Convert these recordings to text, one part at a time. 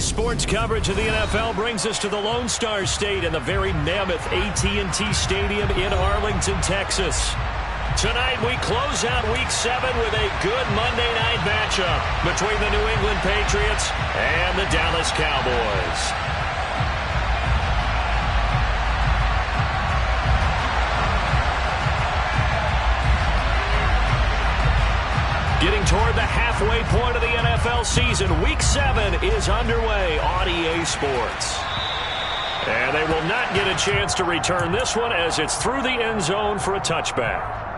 Sports coverage of the NFL brings us to the Lone Star State and the very mammoth AT&T Stadium in Arlington, Texas. Tonight we close out Week 7 with a good Monday night matchup between the New England Patriots and the Dallas Cowboys. Getting toward the halfway point of the NFL season, Week 7 is underway on EA Sports. And they will not get a chance to return this one as it's through the end zone for a touchback.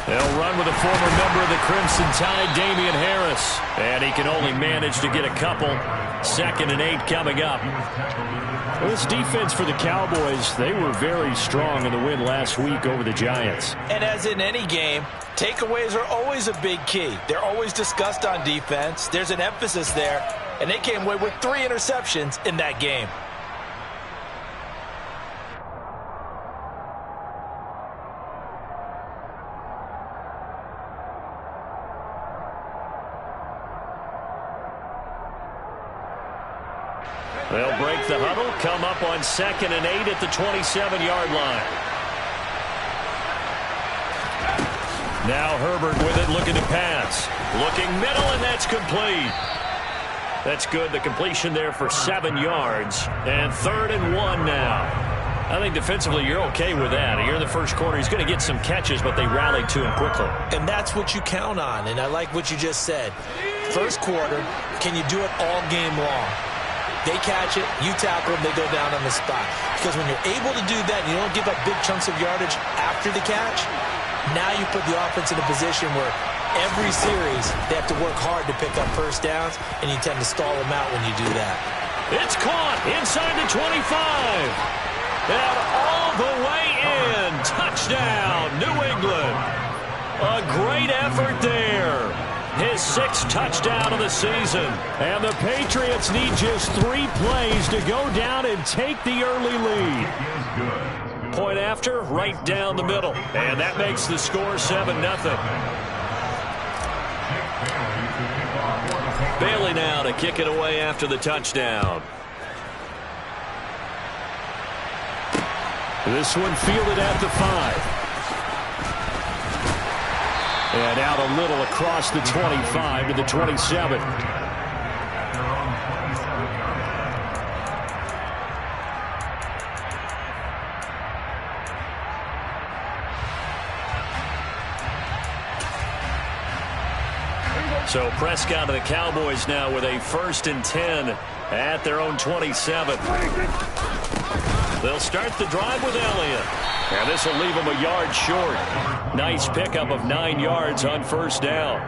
They'll run with a former member of the Crimson Tide, Damian Harris. And he can only manage to get a couple. 2nd and 8 coming up. Well, this defense for the Cowboys, they were very strong in the win last week over the Giants. And as in any game, takeaways are always a big key. They're always discussed on defense. There's an emphasis there. And they came away with 3 interceptions in that game. They'll break the huddle, come up on 2nd and 8 at the 27-yard line. Now Herbert with it, looking to pass. Looking middle, and that's complete. That's good. The completion there for 7 yards. And 3rd and 1 now. I think defensively you're okay with that. Here in the first quarter, he's going to get some catches, but they rallied to him quickly. And that's what you count on, and I like what you just said. First quarter, can you do it all game long? They catch it, you tackle them, they go down on the spot. Because when you're able to do that, and you don't give up big chunks of yardage after the catch, now you put the offense in a position where every series they have to work hard to pick up first downs, and you tend to stall them out when you do that. It's caught inside the 25. And all the way in. Touchdown, New England. A great effort there. His 6th touchdown of the season. And the Patriots need just 3 plays to go down and take the early lead. Point after, right down the middle. And that makes the score 7-0. Bailey now to kick it away after the touchdown. This one fielded at the 5. And out a little across the 25 to the 27. So Prescott and the Cowboys now with a 1st and 10 at their own 27. They'll start the drive with Elliott. And this will leave him a yard short. Nice pickup of 9 yards on 1st down.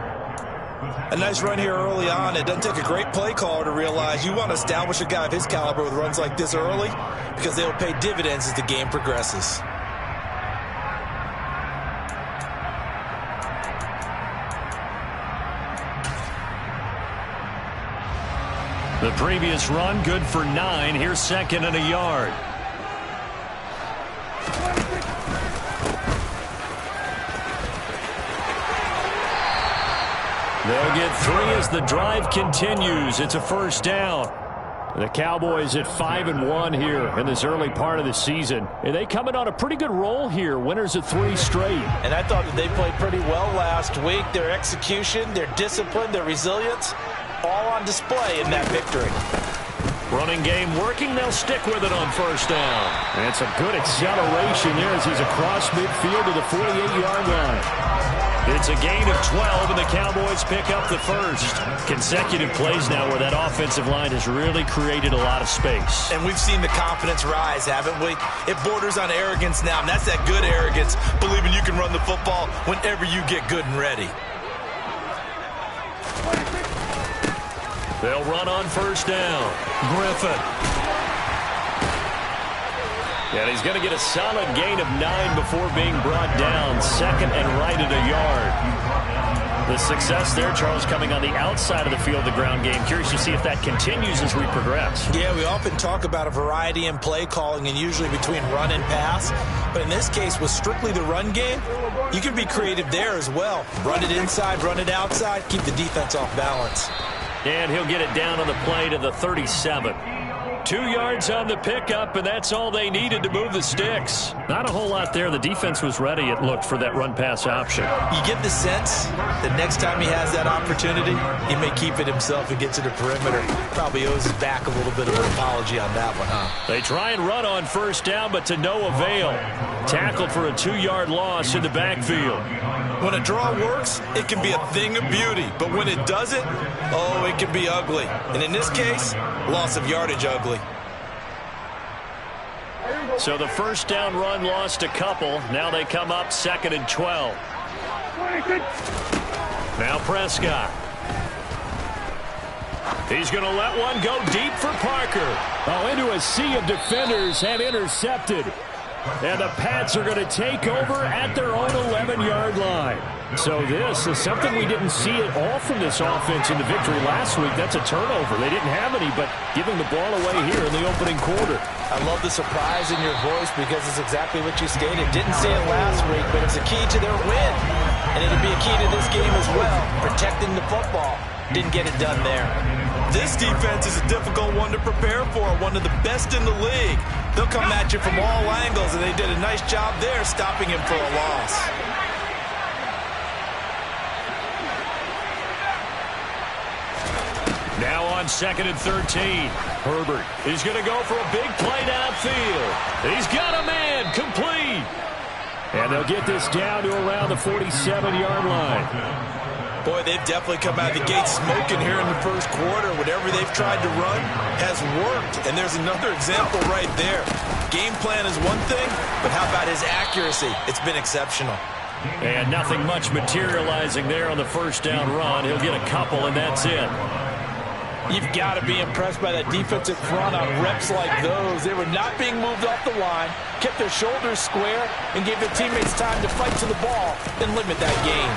A nice run here early on. It doesn't take a great play caller to realize you want to establish a guy of his caliber with runs like this early because they'll pay dividends as the game progresses. The previous run, good for 9. Here's second and a yard. They'll get 3 as the drive continues. It's a first down. The Cowboys at 5-1 here in this early part of the season. And they coming on a pretty good roll here. Winners of 3 straight. And I thought that they played pretty well last week. Their execution, their discipline, their resilience, all on display in that victory. Running game working. They'll stick with it on first down. And some good acceleration there as he's across midfield to the 48-yard line. It's a gain of 12, and the Cowboys pick up the first. Consecutive plays now where that offensive line has really created a lot of space. And we've seen the confidence rise, haven't we? It borders on arrogance now, and that's that good arrogance, believing you can run the football whenever you get good and ready. They'll run on first down. Griffin. And he's going to get a solid gain of 9 before being brought down. Second and right at a yard. The success there, Charles, coming on the outside of the field, the ground game. Curious to see if that continues as we progress. Yeah, we often talk about a variety in play calling and usually between run and pass. But in this case, with strictly the run game, you can be creative there as well. Run it inside, run it outside, keep the defense off balance. And he'll get it down on the play to the 37. 2 yards on the pickup, and that's all they needed to move the sticks. Not a whole lot there. The defense was ready, it looked, for that run-pass option. You get the sense that next time he has that opportunity, he may keep it himself and get to the perimeter. Probably owes his back a little bit of an apology on that one, huh? They try and run on first down, but to no avail. Tackled for a 2-yard loss in the backfield. When a draw works, it can be a thing of beauty. But when it doesn't, oh, it can be ugly. And in this case, loss of yardage ugly. So the first down run lost a couple. Now they come up 2nd and 12. Now Prescott. He's going to let one go deep for Parker. Oh, into a sea of defenders and intercepted. And the Pats are going to take over at their own 11-yard line. So this is something we didn't see at all from this offense in the victory last week. That's a turnover. They didn't have any, but giving the ball away here in the opening quarter. I love the surprise in your voice because it's exactly what you stated. Didn't see it last week, but it's a key to their win. And it'll be a key to this game as well, protecting the football. Didn't get it done there. This defense is a difficult one to prepare for, one of the best in the league. They'll come at you from all angles, and they did a nice job there stopping him for a loss. Now on 2nd and 13. Herbert is going to go for a big play downfield. He's got a man, complete. And they'll get this down to around the 47-yard line. Boy, they've definitely come out of the gate smoking here in the first quarter. Whatever they've tried to run has worked. And there's another example right there. Game plan is one thing, but how about his accuracy? It's been exceptional. And nothing much materializing there on the first down run. He'll get a couple, and that's it. You've got to be impressed by that defensive front on reps like those. They were not being moved off the line, kept their shoulders square, and gave their teammates time to fight to the ball and limit that gain.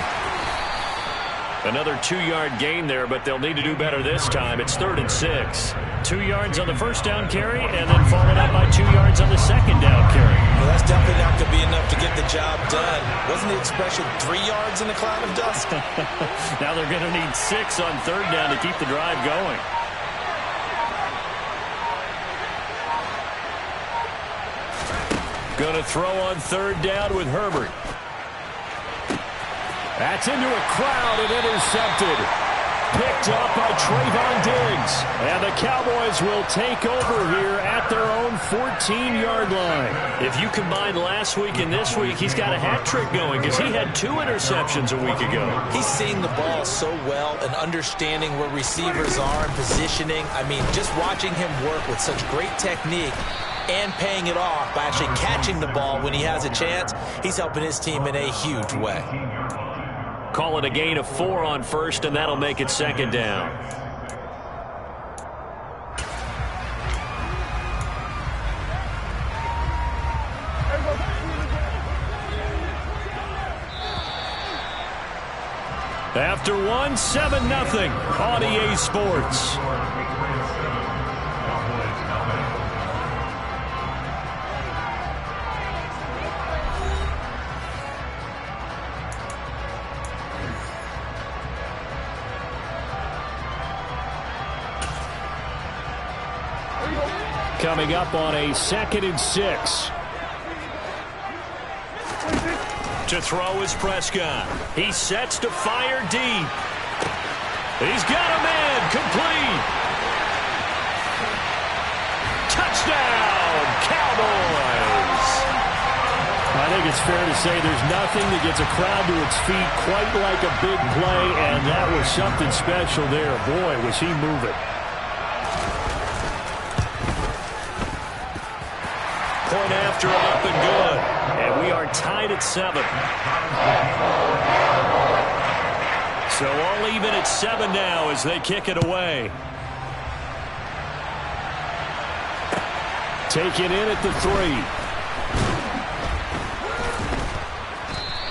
Another 2-yard gain there, but they'll need to do better this time. It's 3rd and 6. 2 yards on the first down carry, and then followed up by 2 yards on the second down carry. Well, that's definitely not going to be enough to get the job done. Wasn't the expression 3 yards in a cloud of dust? Now they're going to need 6 on 3rd down to keep the drive going. Going to throw on 3rd down with Herbert. That's into a crowd and intercepted. Picked up by Trayvon Diggs. And the Cowboys will take over here at their own 14-yard line. If you combine last week and this week, he's got a hat trick going because he had 2 interceptions a week ago. He's seeing the ball so well and understanding where receivers are and positioning. I mean, just watching him work with such great technique and paying it off by actually catching the ball when he has a chance, he's helping his team in a huge way. Call it a gain of 4 on first, and that'll make it 2nd down. After 1, 7-0 on EA Sports. Coming up on a 2nd and 6. To throw is Prescott. He sets to fire deep. He's got a man. Complete. Touchdown, Cowboys. I think it's fair to say there's nothing that gets a crowd to its feet quite like a big play, and that was something special there. Boy, was he moving. Point after up and good. And we are tied at 7. So all even at 7 now as they kick it away. Taken in at the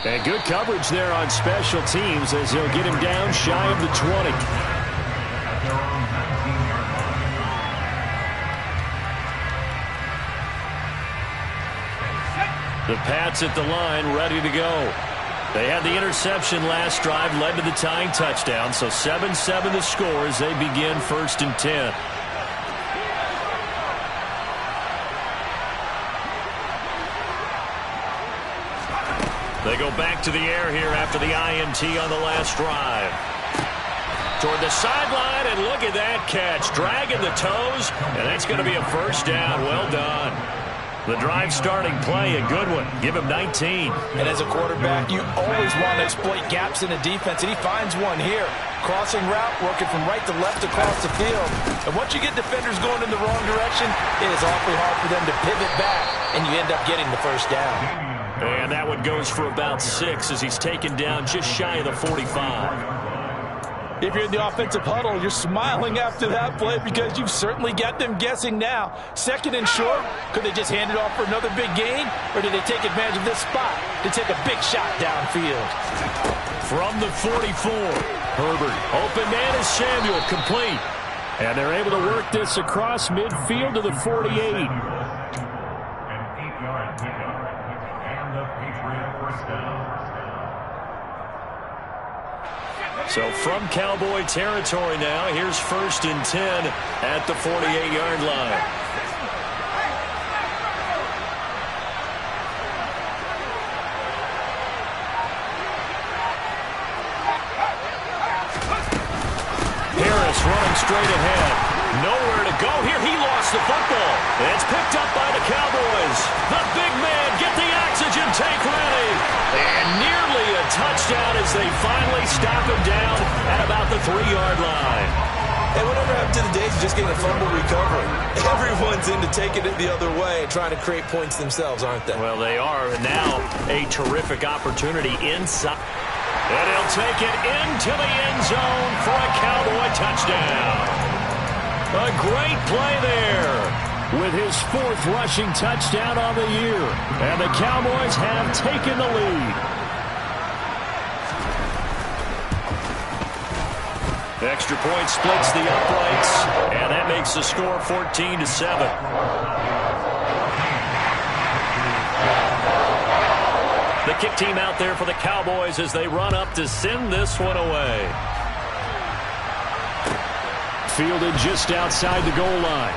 3. And good coverage there on special teams as they'll get him down shy of the 20. The Pats at the line, ready to go. They had the interception last drive, led to the tying touchdown. So 7-7 the score as they begin 1st and 10. They go back to the air here after the INT on the last drive. Toward the sideline, and look at that catch. Dragging the toes, and that's going to be a 1st down. Well done. The drive starting play, a good one. Give him 19. And as a quarterback, you always want to exploit gaps in the defense, and he finds one here. Crossing route, working from right to left across the field. And once you get defenders going in the wrong direction, it is awfully hard for them to pivot back, and you end up getting the 1st down. And that one goes for about 6 as he's taken down just shy of the 45. If you're in the offensive huddle, you're smiling after that play because you've certainly got them guessing now. 2nd and short, could they just hand it off for another big gain? Or did they take advantage of this spot to take a big shot downfield? From the 44, Herbert. Open man is Samuel, complete. And they're able to work this across midfield to the 48. An 8-yard pickup. And the Patriot 1st down. So from Cowboy territory now, here's 1st and 10 at the 48-yard line. Harris running straight ahead. Nowhere to go here. He lost the football. It's picked up by the Cowboys. The big man, get the oxygen tank ready. And nearly a touchdown as they finally stop him down at about the 3-yard line. And whatever happened to the days of just getting a fumble recovery? Everyone's into taking it the other way and trying to create points themselves, aren't they? Well, they are. And now a terrific opportunity inside. And he'll take it into the end zone for a Cowboy touchdown. A great play there. With his 4th rushing touchdown on the year. And the Cowboys have taken the lead. The extra point splits the uprights, and that makes the score 14-7. The kick team out there for the Cowboys as they run up to send this one away. Fielded just outside the goal line.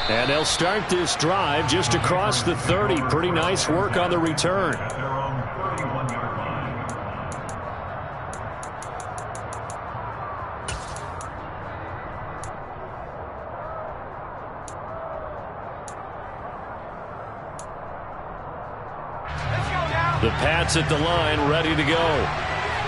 And they'll start this drive just across the 30. Pretty nice work on the return. At their own 31-yard line. The Pats at the line, ready to go.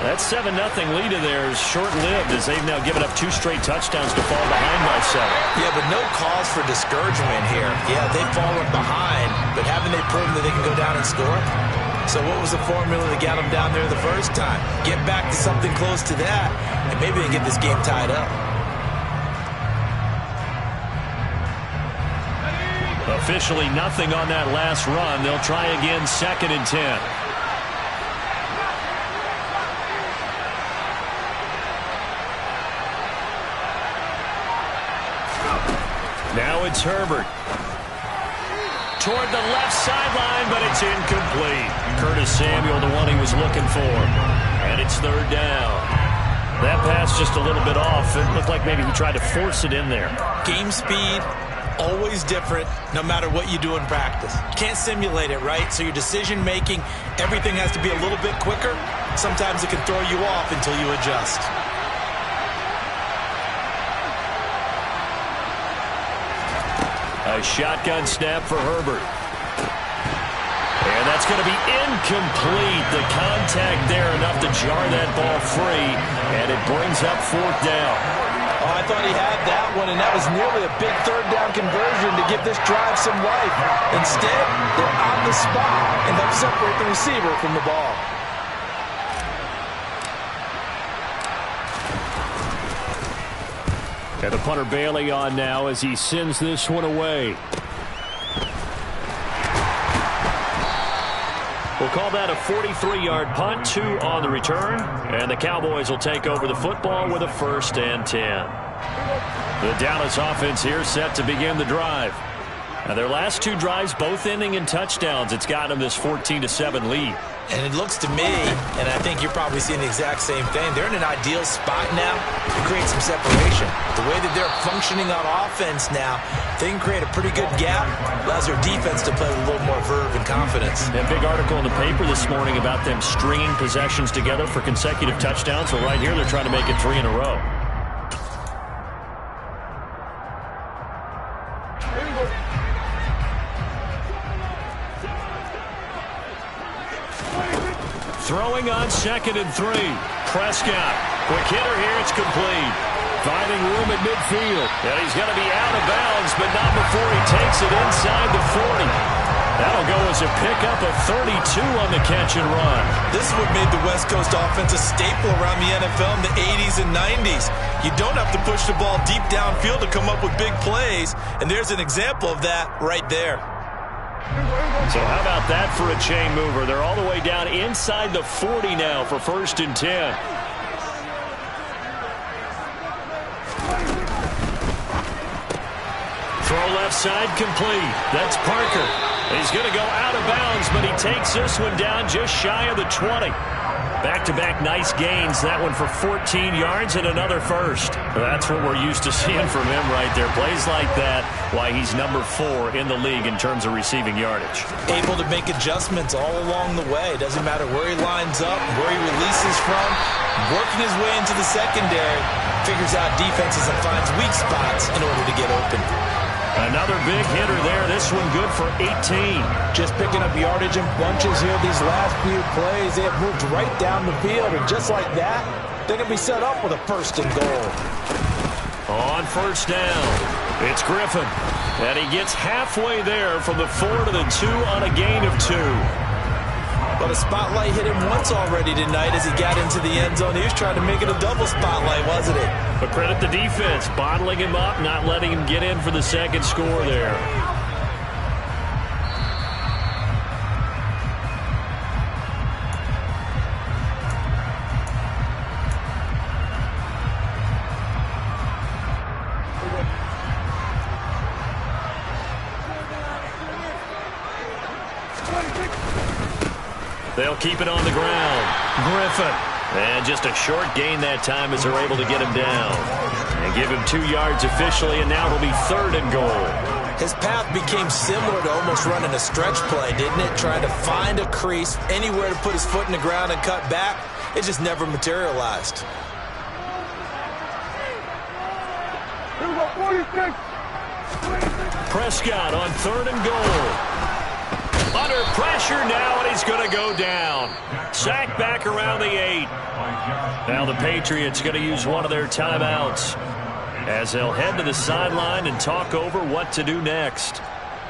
That 7-0 lead of theirs short-lived as they've now given up 2 straight touchdowns to fall behind by 7. Yeah, but no cause for discouragement here. Yeah, they've fallen behind, but haven't they proven that they can go down and score? So what was the formula that got them down there the first time? Get back to something close to that, and maybe they can get this game tied up. Officially nothing on that last run. They'll try again 2nd and 10. it's Herbert. Toward the left sideline, but it's incomplete. Curtis Samuel, the one he was looking for. And it's third down. That pass just a little bit off. It looked like maybe he tried to force it in there. Game speed, always different, no matter what you do in practice. You can't simulate it, right? So your decision-making, everything has to be a little bit quicker. Sometimes it can throw you off until you adjust. A shotgun snap for Herbert. And that's going to be incomplete. The contact there enough to jar that ball free, and it brings up fourth down. Oh, I thought he had that one, and that was nearly a big third down conversion to give this drive some life. Instead, they're on the spot and they'll separate the receiver from the ball. And the punter Bailey on now as he sends this one away. We'll call that a 43-yard punt, 2 on the return, and the Cowboys will take over the football with a 1st and 10. The Dallas offense here set to begin the drive. Now their last 2 drives both ending in touchdowns. It's got them this 14-7 lead. And it looks to me, and I think you're probably seeing the exact same thing, they're in an ideal spot now to create some separation. The way that they're functioning on offense now, they can create a pretty good gap. Allows their defense to play with a little more verve and confidence. A big article in the paper this morning about them stringing possessions together for consecutive touchdowns. So right here, they're trying to make it 3 in a row. Throwing on 2nd and 3. Prescott. Quick hitter here. It's complete. Finding room at midfield. And he's going to be out of bounds, but not before he takes it inside the 40. That'll go as a pickup of 32 on the catch and run. This is what made the West Coast offense a staple around the NFL in the 80s and 90s. You don't have to push the ball deep downfield to come up with big plays, and there's an example of that right there. So how about that for a chain mover? They're all the way down inside the 40 now for 1st and 10. Throw left side complete. That's Parker. He's going to go out of bounds, but he takes this one down just shy of the 20. Back-to-back nice gains. That one for 14 yards and another first. That's what we're used to seeing from him right there. Plays like that, why he's number 4 in the league in terms of receiving yardage. Able to make adjustments all along the way. Doesn't matter where he lines up, where he releases from. Working his way into the secondary. Figures out defenses and finds weak spots in order to get open. Another big hitter there. This one good for 18. Just picking up yardage in bunches here these last few plays. They have moved right down the field, and just like that, they're going to be set up with a 1st and goal. On 1st down, it's Griffin. And he gets halfway there from the 4 to the 2 on a gain of 2. But a spotlight hit him once already tonight as he got into the end zone. He was trying to make it a double spotlight, wasn't it? But credit the defense, bottling him up, not letting him get in for the second score there. They'll keep it on the ground. Griffin. And just a short gain that time as they're able to get him down. And give him 2 yards officially, and now it'll be 3rd and goal. His path became similar to almost running a stretch play, didn't it? Trying to find a crease, anywhere to put his foot in the ground and cut back. It just never materialized. Prescott on 3rd and goal. Under pressure now, and he's going to go down. Sacked back around the 8. Now the Patriots going to use one of their timeouts as they'll head to the sideline and talk over what to do next.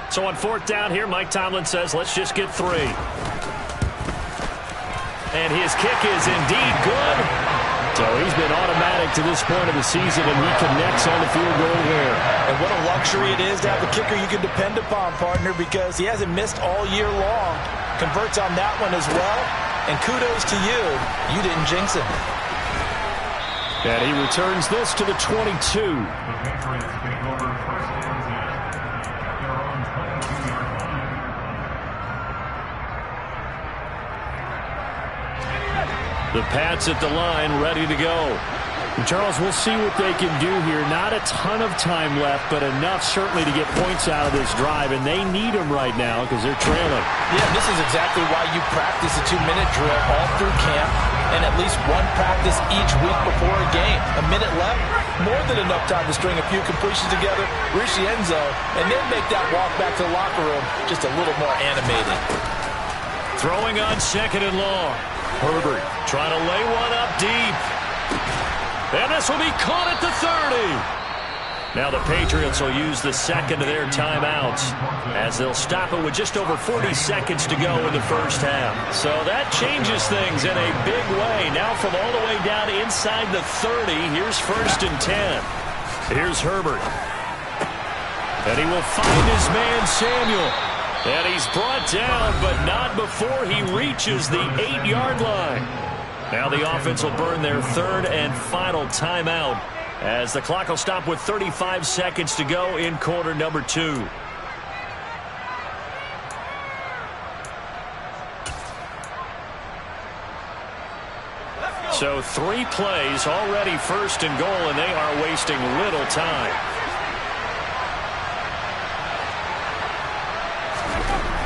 So on 4th down here, Mike Tomlin says, let's just get 3. And his kick is indeed good. So he's been automatic to this point of the season, and he connects on the field goal here. And what a luxury it is to have a kicker you can depend upon, partner, because he hasn't missed all year long. Converts on that one as well. And kudos to you. You didn't jinx him. And he returns this to the 22. The Pats at the line, ready to go. Charles, we'll see what they can do here. Not a ton of time left, but enough certainly to get points out of this drive, and they need them right now because they're trailing. Yeah, this is exactly why you practice a 2-minute drill all through camp and at least one practice each week before a game. A minute left, more than enough time to string a few completions together, reach the end zone, and then make that walk back to the locker room just a little more animated. Throwing on 2nd and long. Herbert trying to lay one up deep. And this will be caught at the 30. Now the Patriots will use the second of their timeouts as they'll stop it with just over 40 seconds to go in the first half. So that changes things in a big way. Now from all the way down inside the 30, here's 1st and 10. Here's Herbert. And he will find his man Samuel. And he's brought down, but not before he reaches the 8-yard line. Now the offense will burn their 3rd and final timeout as the clock will stop with 35 seconds to go in quarter number 2. So 3 plays already 1st and goal, and they are wasting little time.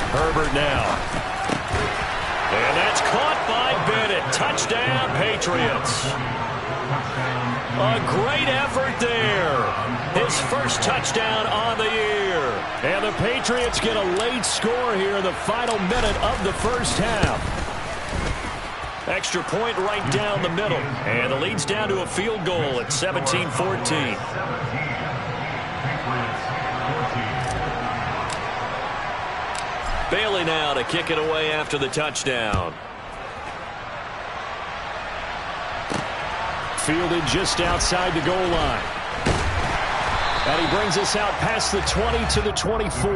Herbert now. And that's caught by Bennett. Touchdown, Patriots. A great effort there. His first touchdown on the year. And the Patriots get a late score here in the final minute of the first half. Extra point right down the middle. And the lead's down to a field goal at 17-14. Bailey now to kick it away after the touchdown. Fielded just outside the goal line. And he brings us out past the 20 to the 24.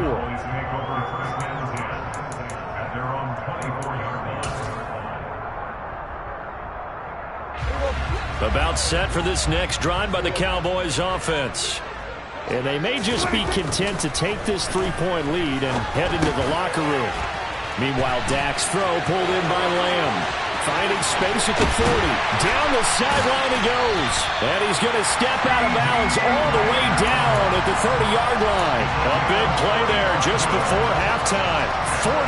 About set for this next drive by the Cowboys offense. And they may just be content to take this 3-point lead and head into the locker room. Meanwhile, Dak's throw pulled in by Lamb. Finding space at the 40. Down the sideline he goes. And he's going to step out of bounds all the way down at the 30-yard line. A big play there just before halftime. 45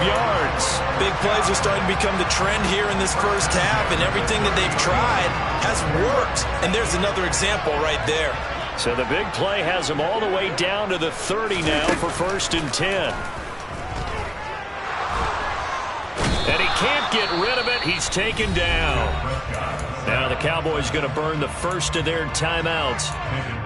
yards. Big plays are starting to become the trend here in this first half, and everything that they've tried has worked. And there's another example right there. So the big play has him all the way down to the 30 now for 1st and 10. And he can't get rid of it. He's taken down. Now the Cowboys going to burn the first of their timeouts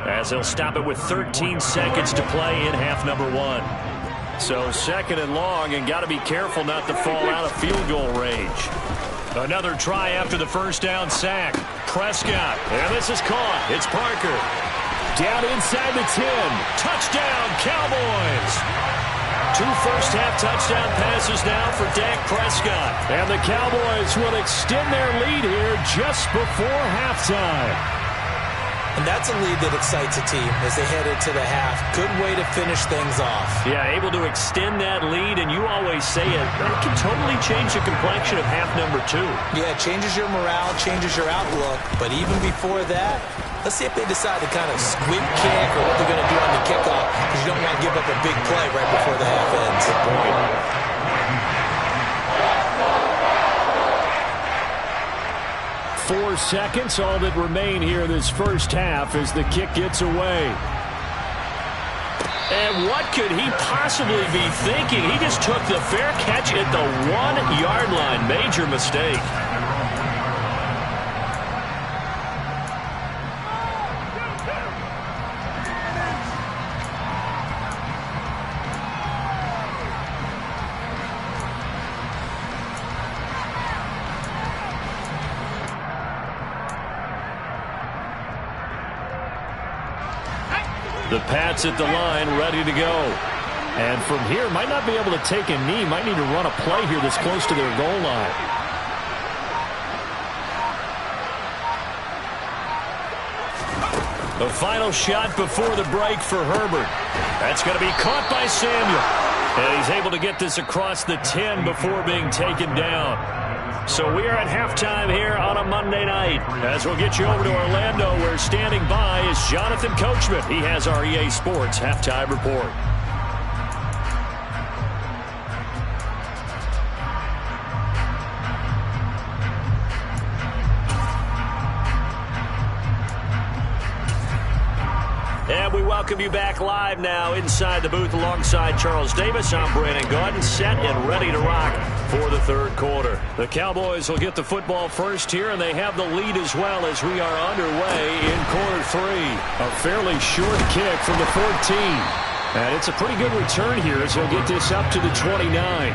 as they'll stop it with 13 seconds to play in half number 1. So 2nd and long, and got to be careful not to fall out of field goal range. Another try after the first down sack. Prescott. And this is caught. It's Parker. Down inside the 10. Touchdown, Cowboys. 2 first-half touchdown passes now for Dak Prescott. And the Cowboys will extend their lead here just before halftime. And that's a lead that excites a team as they head into the half. Good way to finish things off. Yeah, able to extend that lead, and you always say it can totally change the complexion of half number 2. Yeah, it changes your morale, changes your outlook. But even before that, let's see if they decide to kind of squib kick or what they're going to do on the kickoff, because you don't want to give up a big play right before the half ends. Good point. 4 seconds, all that remain here in this first half as the kick gets away. And what could he possibly be thinking? He just took the fair catch at the 1-yard line. Major mistake. The Pats at the line, ready to go. And from here, might not be able to take a knee. Might need to run a play here this close to their goal line. The final shot before the break for Herbert. That's going to be caught by Samuel. And he's able to get this across the 10 before being taken down. So we are at halftime here on a Monday night. As we'll get you over to Orlando, where standing by is Jonathan Coachman. He has our EA Sports halftime report. And we welcome you back live now inside the booth alongside Charles Davis. I'm Brandon Gaudin, set and ready to rock for the third quarter. The Cowboys will get the football first here, and they have the lead as well as we are underway in quarter three. A fairly short kick from the 14. And it's a pretty good return here as he'll get this up to the 29.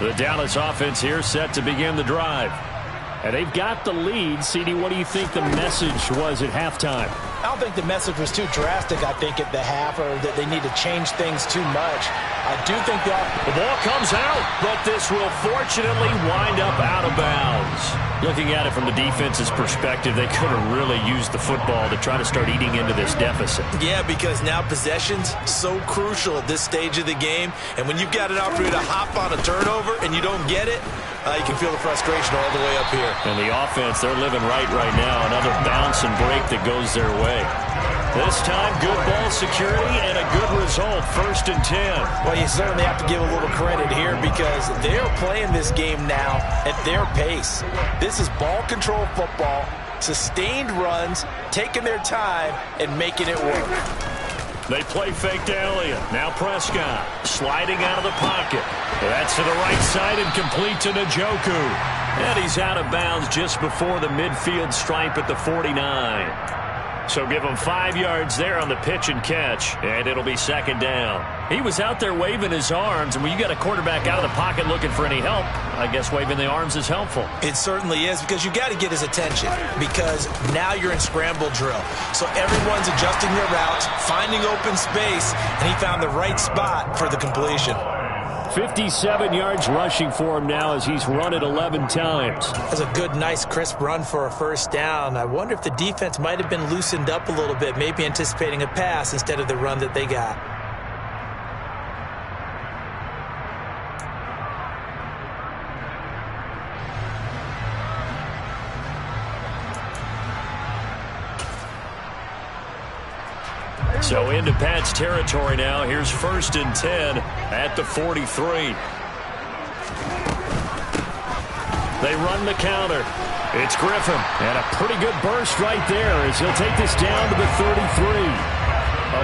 The Dallas offense here set to begin the drive. And they've got the lead. CD, what do you think the message was at halftime? I don't think the message was too drastic, I think, at the half, or that they need to change things too much. I do think the ball comes out, but this will fortunately wind up out of bounds. Looking at it from the defense's perspective, they could have really used the football to try to start eating into this deficit. Yeah, because now possession's so crucial at this stage of the game, and when you've got an opportunity to hop on a turnover and you don't get it, you can feel the frustration all the way up here. And the offense, they're living right now. Another bounce and break that goes their way. This time, good ball security and a good result, 1st and 10. Well, you certainly have to give a little credit here because they're playing this game now at their pace. This is ball control football, sustained runs, taking their time, and making it work. They play fake to Elliott. Now Prescott sliding out of the pocket. That's to the right side and complete to Njoku. And he's out of bounds just before the midfield stripe at the 49. So give him 5 yards there on the pitch and catch, and it'll be 2nd down. He was out there waving his arms, and when you got a quarterback out of the pocket looking for any help, I guess waving the arms is helpful. It certainly is, because you got to get his attention, because now you're in scramble drill. So everyone's adjusting their routes, finding open space, and he found the right spot for the completion. 57 yards rushing for him now as he's run it 11 times. That's a good, nice, crisp run for a 1st down. I wonder if the defense might have been loosened up a little bit, maybe anticipating a pass instead of the run that they got. So into Pat's territory now. Here's 1st and 10 at the 43. They run the counter. It's Griffin. And a pretty good burst right there as he'll take this down to the 33.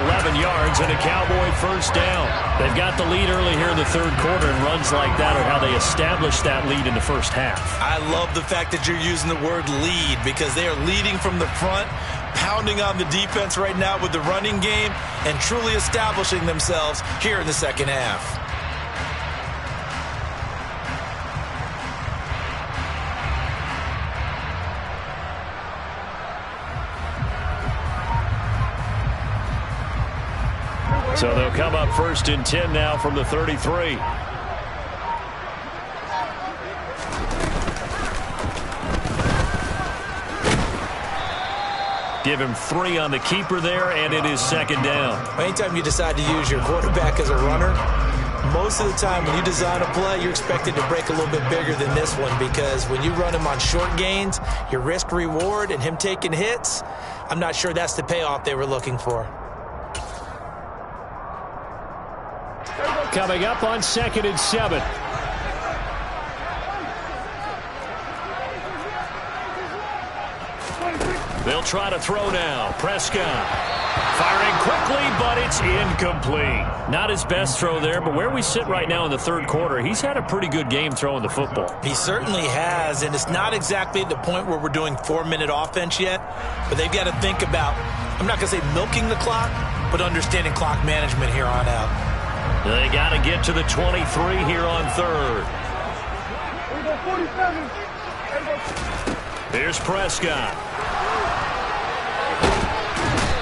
11 yards and a Cowboy 1st down. They've got the lead early here in the 3rd quarter, and runs like that are how they establish that lead in the 1st half. I love the fact that you're using the word lead because they are leading from the front, pounding on the defense right now with the running game, and truly establishing themselves here in the 2nd half. So they'll come up 1st and 10 now from the 33. Give him 3 on the keeper there, and it is 2nd down. Anytime you decide to use your quarterback as a runner, most of the time when you design a play, you're expected to break a little bit bigger than this one, because when you run him on short gains, your risk-reward and him taking hits, I'm not sure that's the payoff they were looking for. Coming up on 2nd and 7. They'll try to throw now. Prescott firing quickly, but it's incomplete. Not his best throw there, but where we sit right now in the 3rd quarter, he's had a pretty good game throwing the football. He certainly has, and it's not exactly at the point where we're doing 4-minute offense yet, but they've got to think about, I'm not going to say milking the clock, but understanding clock management here on out. They got to get to the 23 here on 3rd. Here's Prescott.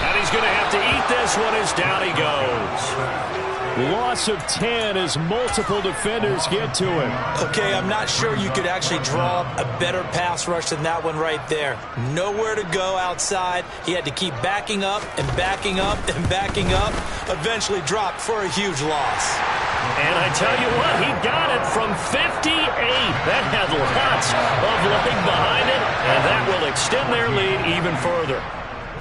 And he's going to have to eat this one as down he goes. Loss of 10 as multiple defenders get to him. Okay, I'm not sure you could actually draw up a better pass rush than that one right there. Nowhere to go outside. He had to keep backing up and backing up and backing up. Eventually dropped for a huge loss. And I tell you what, he got it from 58. That had lots of leg behind it, and that will extend their lead even further.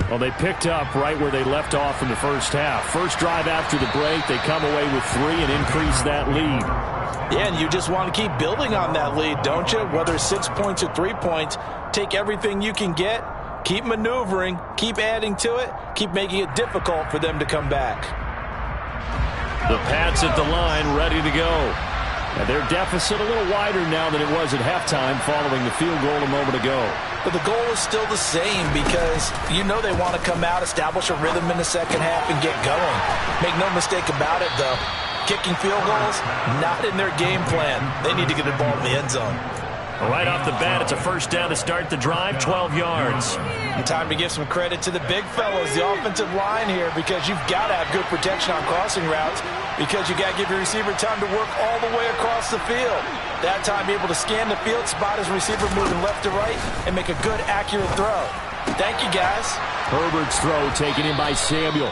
Well, they picked up right where they left off in the first half. First drive after the break, they come away with 3 and increase that lead. Yeah, and you just want to keep building on that lead, don't you? Whether 6 points or 3 points, take everything you can get, keep maneuvering, keep adding to it, keep making it difficult for them to come back. The Pats at the line, ready to go. And their deficit a little wider now than it was at halftime following the field goal a moment ago. But the goal is still the same because you know they want to come out, establish a rhythm in the second half, and get going. Make no mistake about it, though. Kicking field goals, not in their game plan. They need to get the ball in the end zone. Right off the bat, it's a first down to start the drive, 12 yards. And time to give some credit to the big fellows, the offensive line here, because you've got to have good protection on crossing routes because you got to give your receiver time to work all the way across the field. That time, be able to scan the field, spot his receiver moving left to right, and make a good, accurate throw. Thank you, guys. Herbert's throw taken in by Samuel.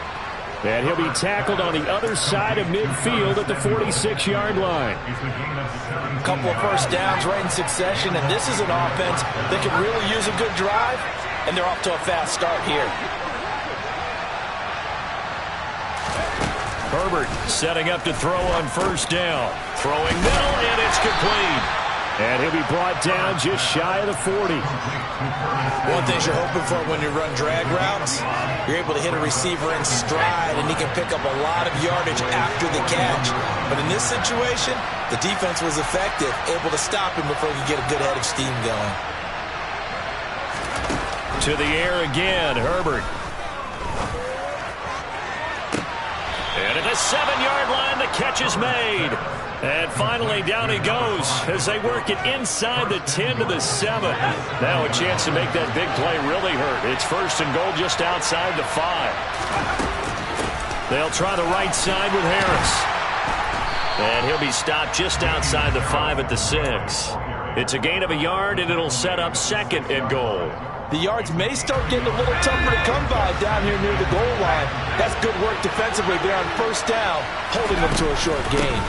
And he'll be tackled on the other side of midfield at the 46-yard line. A couple of first downs right in succession, and this is an offense that could really use a good drive, and they're off to a fast start here. Herbert setting up to throw on first down. Throwing middle, and it's complete. And he'll be brought down just shy of the 40. One thing you're hoping for when you run drag routes, you're able to hit a receiver in stride, and he can pick up a lot of yardage after the catch. But in this situation, the defense was effective, able to stop him before he could get a good head of steam going. To the air again, Herbert. And at the 7-yard line, the catch is made. And finally, down he goes as they work it inside the 10 to the 7. Now a chance to make that big play really hurt. It's first and goal just outside the 5. They'll try the right side with Harris. And he'll be stopped just outside the 5 at the 6. It's a gain of a yard, and it'll set up second and goal. The yards may start getting a little tougher to come by down here near the goal line. That's good work defensively there on first down, holding them to a short gain.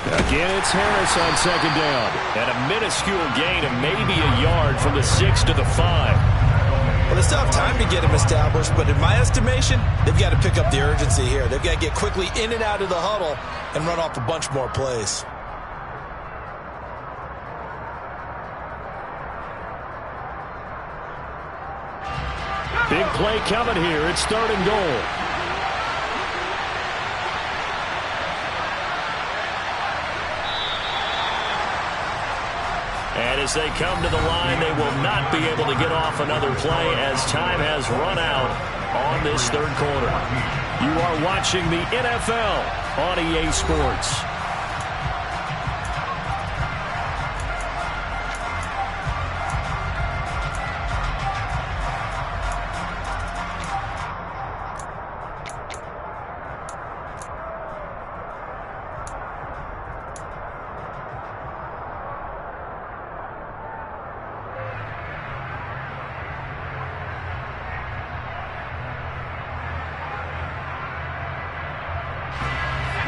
Again, it's Harris on second down. And a minuscule gain of maybe a yard from the 6 to the 5. Well, they still have time to get him established, but in my estimation, they've got to pick up the urgency here. They've got to get quickly in and out of the huddle and run off a bunch more plays. Big play coming here. It's third and goal. And as they come to the line, they will not be able to get off another play as time has run out on this third quarter. You are watching the NFL on EA Sports.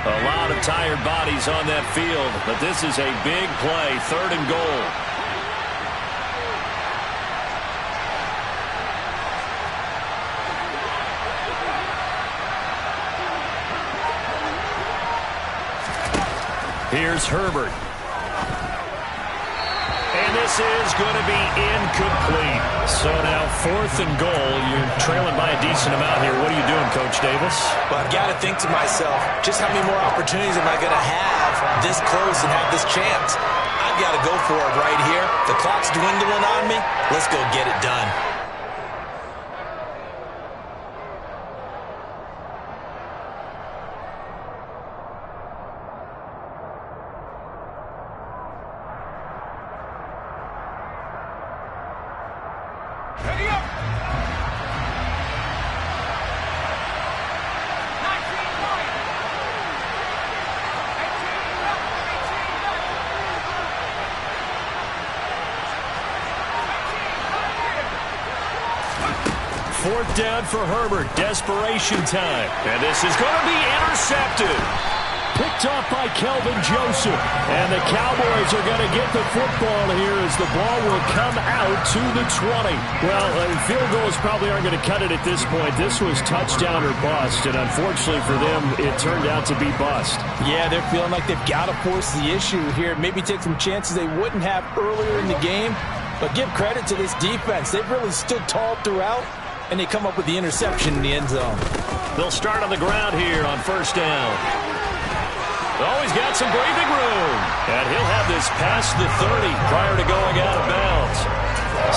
A lot of tired bodies on that field, but this is a big play, third and goal. Here's Herbert. And this is going to be incomplete. So now fourth and goal. You're trailing by a decent amount here. What are you doing, Coach Davis? Well, I've got to think to myself, just how many more opportunities am I going to have this close and have this chance? I've got to go for it right here. The clock's dwindling on me. Let's go get it done. 4th down for Herbert. Desperation time. And this is going to be intercepted. Picked off by Kelvin Joseph. And the Cowboys are going to get the football here as the ball will come out to the 20. Well, field goals probably aren't going to cut it at this point. This was touchdown or bust, and unfortunately for them, it turned out to be bust. Yeah, they're feeling like they've got to force the issue here. Maybe take some chances they wouldn't have earlier in the game. But give credit to this defense. They've really stood tall throughout, and they come up with the interception in the end zone. They'll start on the ground here on 1st down. Oh, he's got some breathing room. And he'll have this past the 30 prior to going out of bounds.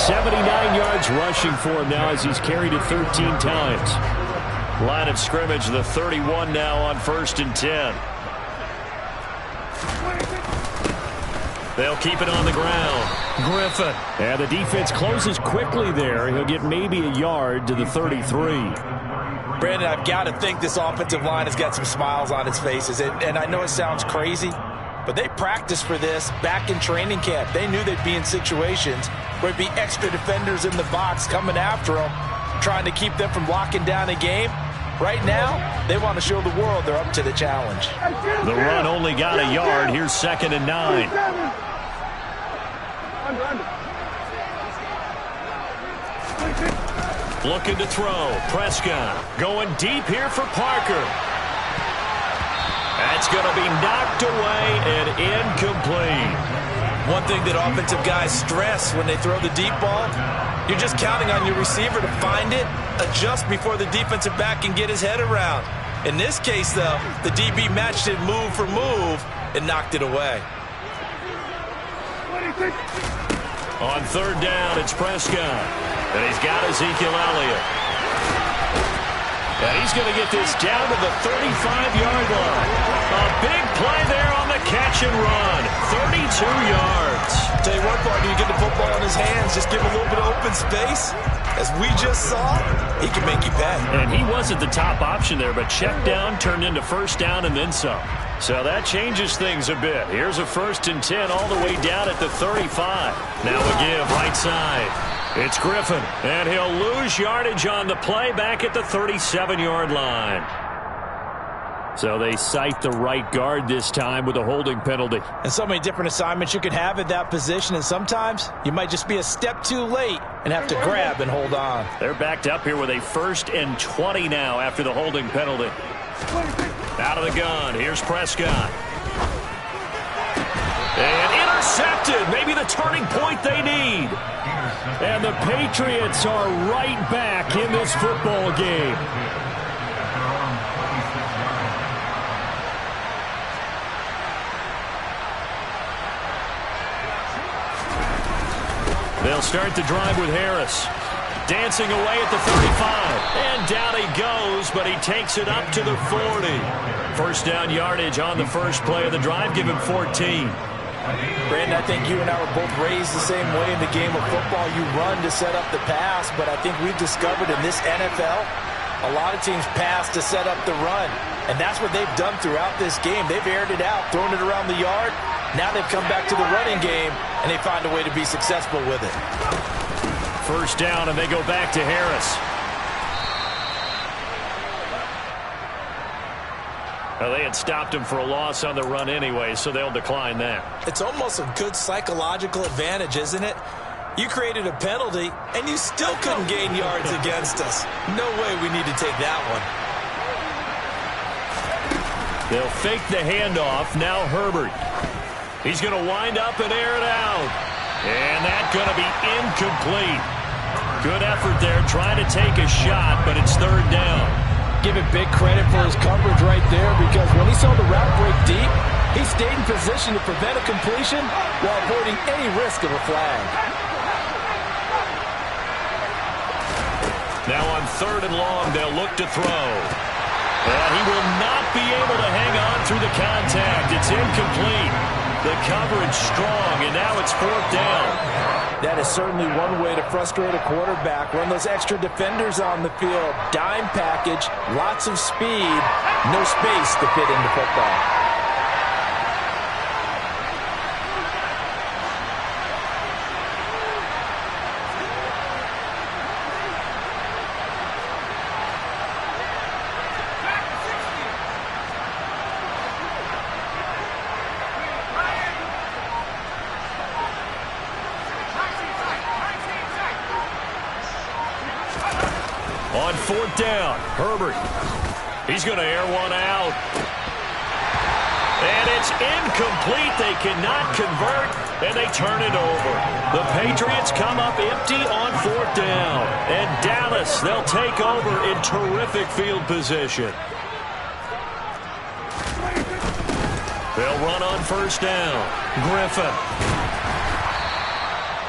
79 yards rushing for him now as he's carried it 13 times. Line of scrimmage, the 31 now on 1st and 10. They'll keep it on the ground. Griffin. And the defense closes quickly there. He'll get maybe a yard to the 33. Brandon, I've got to think this offensive line has got some smiles on its faces. And I know it sounds crazy, but they practiced for this back in training camp. They knew they'd be in situations where there'd be extra defenders in the box coming after them, trying to keep them from locking down a game. Right now, they want to show the world they're up to the challenge. The run only got a yard. Here's 2nd and 9. Looking to throw. Prescott going deep here for Parker. That's going to be knocked away and incomplete. One thing that offensive guys stress when they throw the deep ball, you're just counting on your receiver to find it, adjust before the defensive back can get his head around. In this case, though, the DB matched it move for move and knocked it away. On 3rd down, it's Prescott. And he's got Ezekiel Elliott. And he's going to get this down to the 35-yard line. A big play there on the catch and run. 32 yards. Tell you what, partner, you get the football in his hands, just give him a little bit of open space. As we just saw, he can make you pay. And he wasn't the top option there, but check down turned into 1st down and then some. So that changes things a bit. Here's a 1st and 10 all the way down at the 35. Now a give right side. It's Griffin, and he'll lose yardage on the play back at the 37-yard line. So they cite the right guard this time with a holding penalty. And so many different assignments you can have at that position, and sometimes you might just be a step too late and have to grab and hold on. They're backed up here with a 1st and 20 now after the holding penalty. Out of the gun, here's Prescott. And intercepted, maybe the turning point they need. And the Patriots are right back in this football game. They'll start the drive with Harris. Dancing away at the 35. And down he goes, but he takes it up to the 40. 1st down yardage on the first play of the drive. Give him 14. Brandon, I think you and I were both raised the same way in the game of football. You run to set up the pass, but I think we've discovered in this NFL, a lot of teams pass to set up the run. And that's what they've done throughout this game. They've aired it out, thrown it around the yard. Now they've come back to the running game, and they find a way to be successful with it. 1st down, and they go back to Harris. Well, they had stopped him for a loss on the run anyway, so they'll decline that. It's almost a good psychological advantage, isn't it? You created a penalty, and you still couldn't gain yards against us. No way we need to take that one. They'll fake the handoff. Now Herbert. He's going to wind up and air it out. And that's going to be incomplete. Good effort there trying to take a shot, but it's 3rd down. Give it big credit for his coverage right there, because when he saw the route break deep, he stayed in position to prevent a completion while avoiding any risk of a flag. Now on 3rd and long, they'll look to throw. And he will not be able to hang on through the contact. It's incomplete. The coverage strong, and now it's 4th down. That is certainly one way to frustrate a quarterback. Run those extra defenders on the field. Dime package, lots of speed, no space to fit into football. 4th down. Herbert. He's going to air one out. And it's incomplete. They cannot convert, and they turn it over. The Patriots come up empty on 4th down. And Dallas, they'll take over in terrific field position. They'll run on 1st down. Griffin.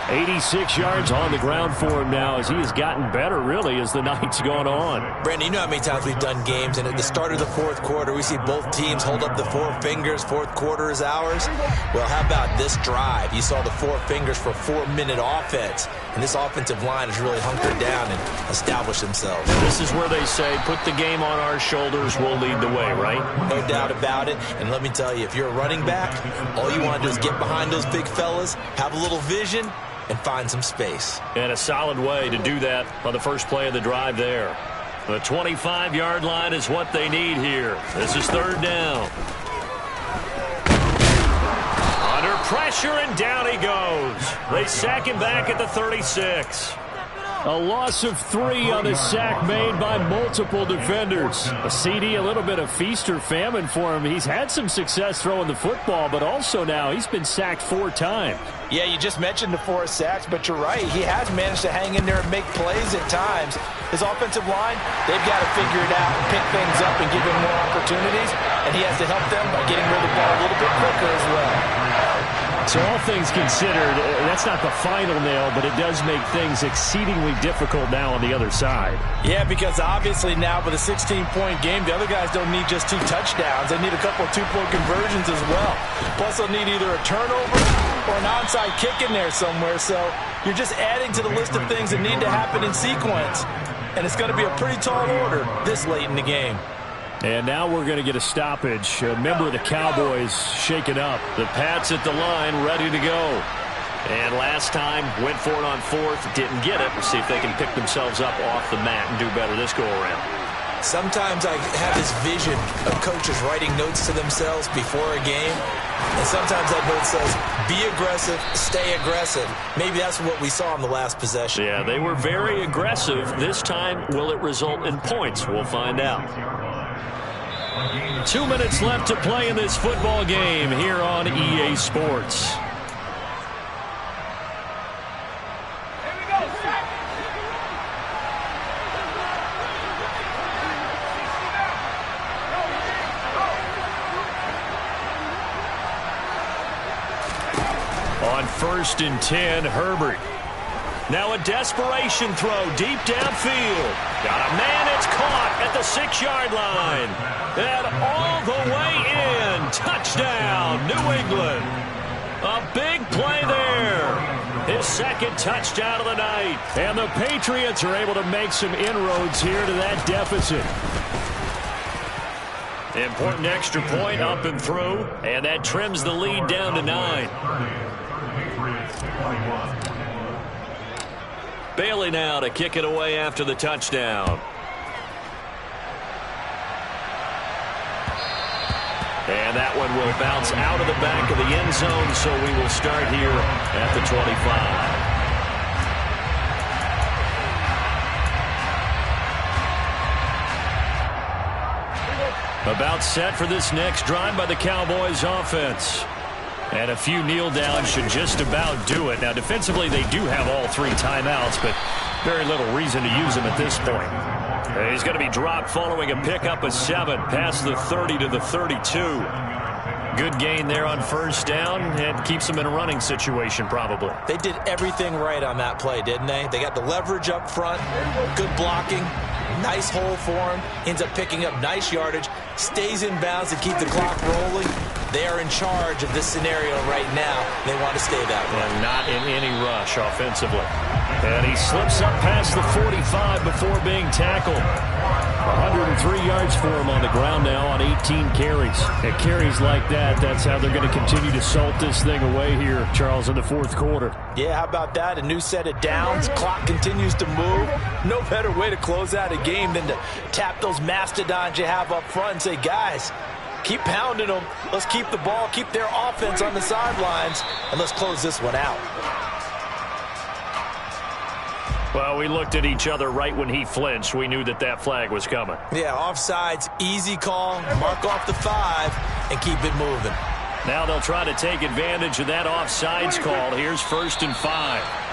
86 yards on the ground for him now as he has gotten better, really, as the night's gone on. Brandon, you know how many times we've done games, and at the start of the 4th quarter, we see both teams hold up the 4 fingers, 4th quarter is ours. Well, how about this drive? You saw the 4 fingers for a 4-minute offense, and this offensive line has really hunkered down and established themselves. This is where they say, put the game on our shoulders, we'll lead the way, right? No doubt about it, and let me tell you, if you're a running back, all you want to do is get behind those big fellas, have a little vision, and find some space. And a solid way to do that on the first play of the drive there. The 25-yard line is what they need here. This is 3rd down. Under pressure, and down he goes. They sack him back at the 36. A loss of 3 on the sack made by multiple defenders. A CD, a little bit of feast or famine for him. He's had some success throwing the football, but also now he's been sacked 4 times. Yeah, you just mentioned the 4 sacks, but you're right. He has managed to hang in there and make plays at times. His offensive line, they've got to figure it out and pick things up and give him more opportunities, and he has to help them by getting rid of the ball a little bit quicker as well. So all things considered, that's not the final nail, but it does make things exceedingly difficult now on the other side. Yeah, because obviously now with a 16-point game, the other guys don't need just 2 touchdowns. They need a couple of 2-point conversions as well. Plus, they'll need either a turnover or an onside kick in there somewhere. So you're just adding to the list of things that need to happen in sequence. And it's going to be a pretty tall order this late in the game. And now we're going to get a stoppage. A member of the Cowboys shaken up. The Pats at the line, ready to go. And last time, went for it on 4th, didn't get it. We'll see if they can pick themselves up off the mat and do better this go-around. Sometimes I have this vision of coaches writing notes to themselves before a game. And sometimes that note says, be aggressive, stay aggressive. Maybe that's what we saw in the last possession. Yeah, they were very aggressive. This time, will it result in points? We'll find out. 2 minutes left to play in this football game here on EA Sports. On 1st and 10, Herbert. Now a desperation throw deep downfield. Got a man, it's caught at the 6-yard line. And all the way in. Touchdown, New England. A big play there. His 2nd touchdown of the night. And the Patriots are able to make some inroads here to that deficit. Important extra point up and through. And that trims the lead down to 9. Bailey now to kick it away after the touchdown. And that one will bounce out of the back of the end zone, so we will start here at the 25. About set for this next drive by the Cowboys offense. And a few kneel downs should just about do it. Now, defensively, they do have all 3 timeouts, but very little reason to use them at this point. He's going to be dropped following a pickup of 7 past the 30 to the 32. Good gain there on 1st down and keeps them in a running situation probably. They did everything right on that play, didn't they? They got the leverage up front, good blocking, nice hole for him, ends up picking up nice yardage, stays in bounds to keep the clock rolling. They are in charge of this scenario right now. They want to stay that way. And not in any rush offensively. And he slips up past the 45 before being tackled. 103 yards for him on the ground now on 18 carries. And carries like that, that's how they're going to continue to salt this thing away here, Charles, in the 4th quarter. Yeah, how about that? A new set of downs. Clock continues to move. No better way to close out a game than to tap those mastodons you have up front and say, guys, keep pounding them. Let's keep the ball, keep their offense on the sidelines, and let's close this one out. Well, we looked at each other right when he flinched. We knew that that flag was coming. Yeah, offsides, easy call, mark off the 5, and keep it moving. Now they'll try to take advantage of that offsides call. Here's 1st and 5.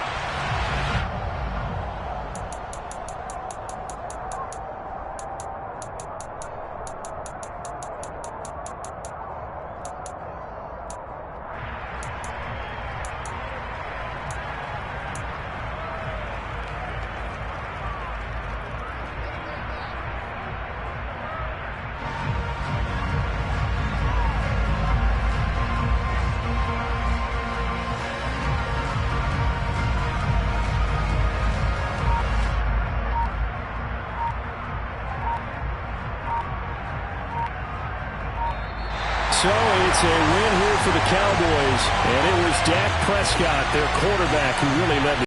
So it's a win here for the Cowboys, and it was Dak Prescott, their quarterback, who really led the